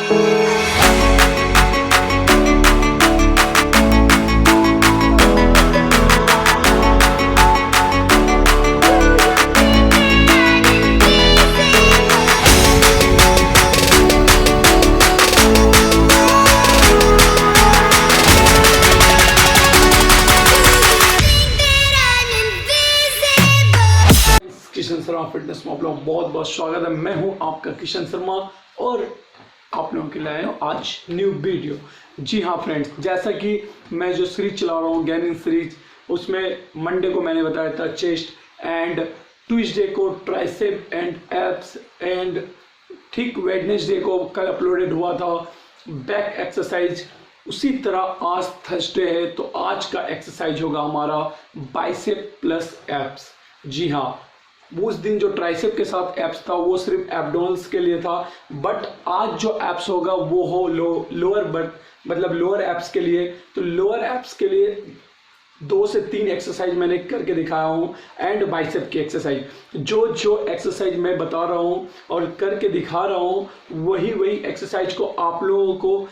Kishan Sharma fitness में आप लोगों का बहुत बहुत स्वागत है। मैं हूं आपका किशन शर्मा और आप लोगों के लिए आया हूं आज न्यू वीडियो। जी हाँ फ्रेंड्स, जैसा कि मैं जो सीरीज चला रहा हूं गेनिंग सीरीज, उसमें मंडे को मैंने बताया था चेस्ट एंड ट्यूसडे को ट्राइसेप एंड एब्स एंड ठीक वेडनेसडे को कल अपलोडेड हुआ था बैक एक्सरसाइज। उसी तरह आज थर्सडे है तो आज का एक्सरसाइज होगा हमारा बाइसेप प्लस एब्स। जी हाँ, उस दिन जो ट्राइसेप के साथ एब्स था वो सिर्फ एब्डोमेन्स के लिए था, बट आज जो एब्स होगा वो हो लोअर एब्स के लिए। तो लोअर एब्स के लिए 2 से 3 एक्सरसाइज मैंने करके दिखाया हूँ एंड बाइसेप की एक्सरसाइज। जो एक्सरसाइज मैं बता रहा हूँ और करके दिखा रहा हूँ वही एक्सरसाइज को आप लोगों को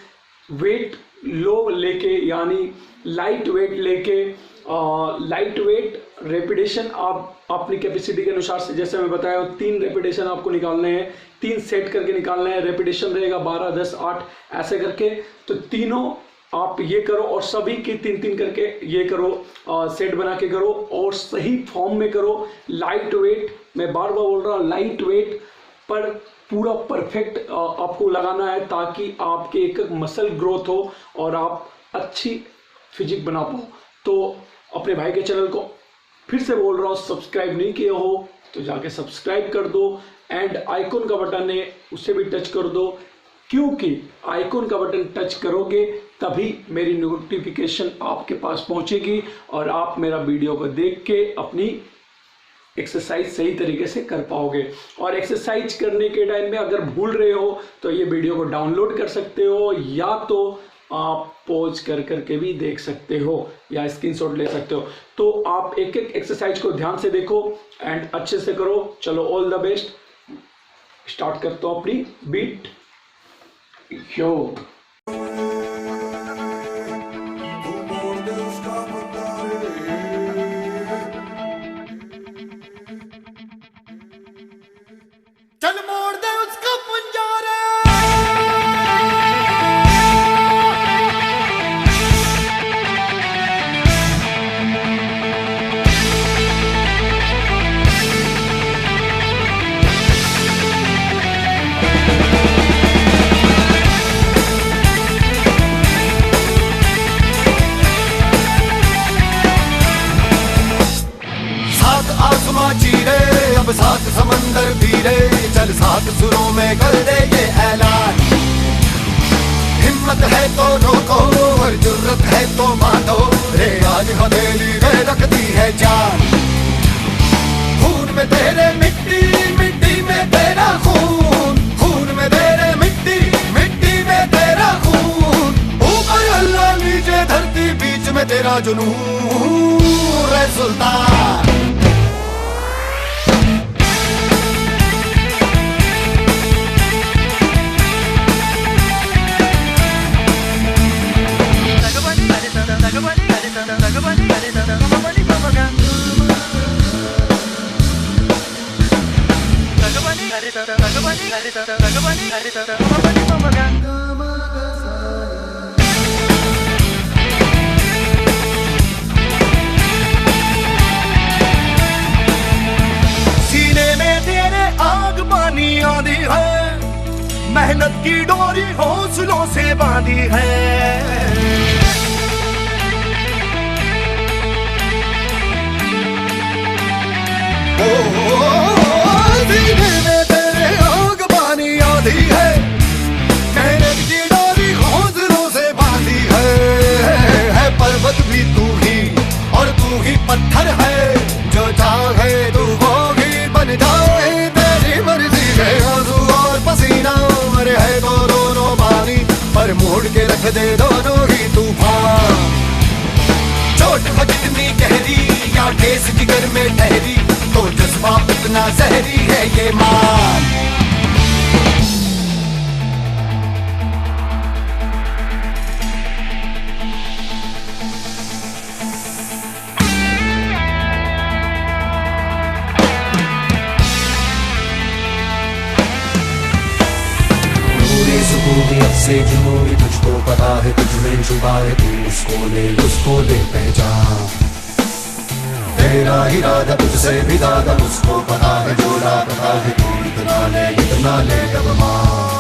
वेट लो लेके यानी लाइट वेट लेके लाइट वेट रेपिटेशन आप अपनी कैपेसिटी के अनुसार से, जैसे मैं बताया 3 रेपिटेशन आपको निकालने हैं, 3 सेट करके निकालना है। रेपिटेशन रहेगा 12, 10, 8 ऐसे करके। तो तीनों आप ये करो और सभी की 3-3 करके ये करो, सेट बना के करो और सही फॉर्म में करो। लाइट वेट, मैं बार बार बोल रहा हूँ, लाइट वेट पर पूरा परफेक्ट आपको लगाना है ताकि आपके एक मसल ग्रोथ हो और आप अच्छी फिजिक बना पाओ। तो अपने भाई के चैनल को फिर से बोल रहा हूँ, सब्सक्राइब नहीं किए हो तो जाके सब्सक्राइब कर दो एंड आइकॉन का बटन है उसे भी टच कर दो, क्योंकि आइकॉन का बटन टच करोगे तभी मेरी नोटिफिकेशन आपके पास पहुंचेगी और आप मेरा वीडियो को देख के अपनी एक्सरसाइज सही तरीके से कर पाओगे। और एक्सरसाइज करने के टाइम में अगर भूल रहे हो तो ये वीडियो को डाउनलोड कर सकते हो या तो आप पॉज करके भी देख सकते हो या स्क्रीनशॉट ले सकते हो। तो आप एक एक्सरसाइज को ध्यान से देखो एंड अच्छे से करो। चलो, ऑल द बेस्ट। स्टार्ट करता हूं अपनी बीट यो। चल मोड़ दे उसका पंजारा। चीरे अब 7 समंदर धीरे, चल 7 सुरों में कर दे ये ऐलान। हिम्मत है तो रोको और जुर्रत है तो मानो, रे आज हथेली में रखती है जान। खून में तेरे मिट्टी, मिट्टी में तेरा खून, खून में तेरे मिट्टी, मिट्टी में तेरा खून। ऊपर अल्लाह नीचे धरती, बीच में तेरा जुनून रे सुल्तान। सीने में तेरे आग पानी आंधी है, मेहनत की डोरी हौसलों से बांधी है। सीने में तेरे आग पानी आंधी है, मेहनत की डोरी हौसलों से बांधी है। पर्वत भी तू ही और तू ही पत्थर है, जो चाहे तू वो ही बन जाए। तेरी मर्जी है आंसू और पसीना, मरे है तो दोनों पानी पर मोड़ के रख दे दोनों ही तूफान। चोट हो जितनी गहरी या ठेस जिगर में ठहरी, तो जज्बा इतना जहरी है ये मान। जिसे जो भी तुझको पता है, तुझ में छुपा है, तू उसको दे पहचान। तेरा इरादा तुझसे भी ज्यादा उसको पता है, जो लापता है तू इतना ले अब मान।